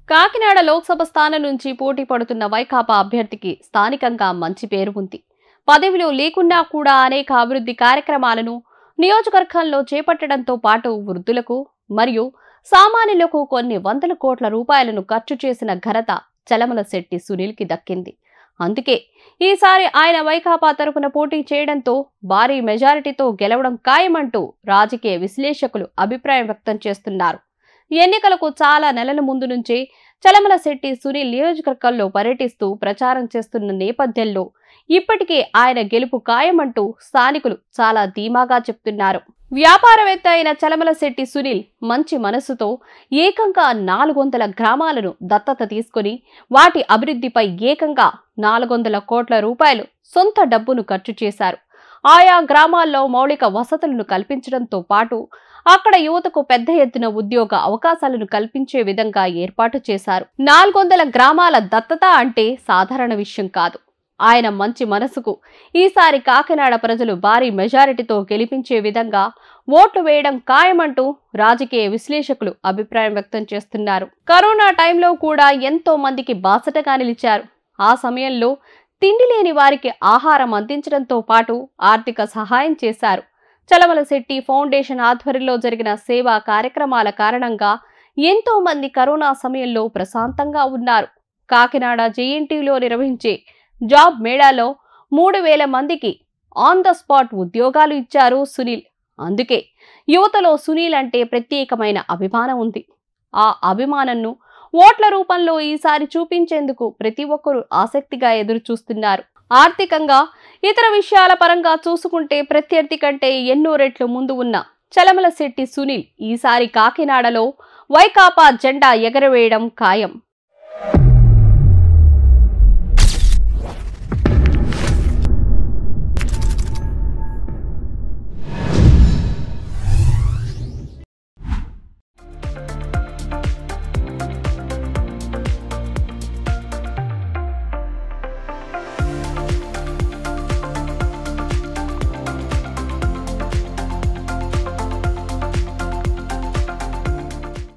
కాకినాడ లోక్సభ స్థానం నుంచి పోటీ పడుతున్న వైకాపా అభ్యర్థికి స్థానికంగా మంచి పేరు ఉంది. పదవిలో లేకున్నా కూడా అనేక అభివృద్ధి కార్యక్రమాలను నియోజకవర్గంలో చేపట్టడంతో పాటు వృద్ధులకు మరియు సామాన్యులకు కొన్ని వందల కోట్ల రూపాయలను ఖర్చు చేసిన ఘనత చలమలశెట్టి సునీల్కి దక్కింది. అందుకే ఈసారి ఆయన వైకాపా తరపున పోటీ చేయడంతో భారీ మెజారిటీతో గెలవడం ఖాయమంటూ రాజకీయ విశ్లేషకులు అభిప్రాయం వ్యక్తం చేస్తున్నారు. ఎన్నికలకు చాలా నెలల ముందు నుంచే చలమలశెట్టి సునీల్ నియోజకవర్గంలో పర్యటిస్తూ ప్రచారం చేస్తున్న నేపథ్యంలో ఇప్పటికే ఆయన గెలుపు ఖాయమంటూ స్థానికులు చాలా ధీమాగా చెప్తున్నారు. వ్యాపారవేత్త అయిన చలమలశెట్టి సునీల్ మంచి మనస్సుతో ఏకంగా 400 గ్రామాలను దత్తత తీసుకుని వాటి అభివృద్ధిపై ఏకంగా 400 కోట్ల రూపాయలు సొంత డబ్బును ఖర్చు చేశారు. ఆయా గ్రామాల్లో మౌలిక వసతులను కల్పించడంతో పాటు అక్కడ యువతకు పెద్ద ఎత్తున ఉద్యోగ అవకాశాలను కల్పించే విధంగా ఏర్పాటు చేశారు. 400 గ్రామాల దత్తత అంటే సాధారణ విషయం కాదు. ఆయన మంచి మనసుకు ఈసారి కాకినాడ ప్రజలు భారీ మెజారిటీతో గెలిపించే విధంగా ఓట్లు వేయడం ఖాయమంటూ రాజకీయ విశ్లేషకులు అభిప్రాయం వ్యక్తం చేస్తున్నారు. కరోనా టైంలో కూడా ఎంతో మందికి బాసటగా నిలిచారు. ఆ సమయంలో తిండి లేని వారికి ఆహారం అందించడంతో పాటు ఆర్థిక సహాయం చేశారు. చలమలశెట్టి ఫౌండేషన్ ఆధ్వర్యంలో జరిగిన సేవా కార్యక్రమాల కారణంగా ఎంతో మంది కరోనా సమయంలో ప్రశాంతంగా ఉన్నారు. కాకినాడ జేఎన్టీయూలో నిర్వహించే జాబ్ మేళాలో 3000 మందికి ఆన్ ద స్పాట్ ఉద్యోగాలు ఇచ్చారు సునీల్. అందుకే యువతలో సునీల్ అంటే ప్రత్యేకమైన అభిమానం ఉంది. ఆ అభిమానంను ఓట్ల రూపంలో ఈసారి చూపించేందుకు ప్రతి ఒక్కరూ ఆసక్తిగా ఎదురు చూస్తున్నారు. ఆర్థికంగా ఇతర విషయాల పరంగా చూసుకుంటే ప్రత్యర్థి కంటే ఎన్నో రెట్లు ముందు ఉన్న చలమలశెట్టి సునీల్ ఈసారి కాకినాడలో వైకాపా జెండా ఎగరవేయడం ఖాయం.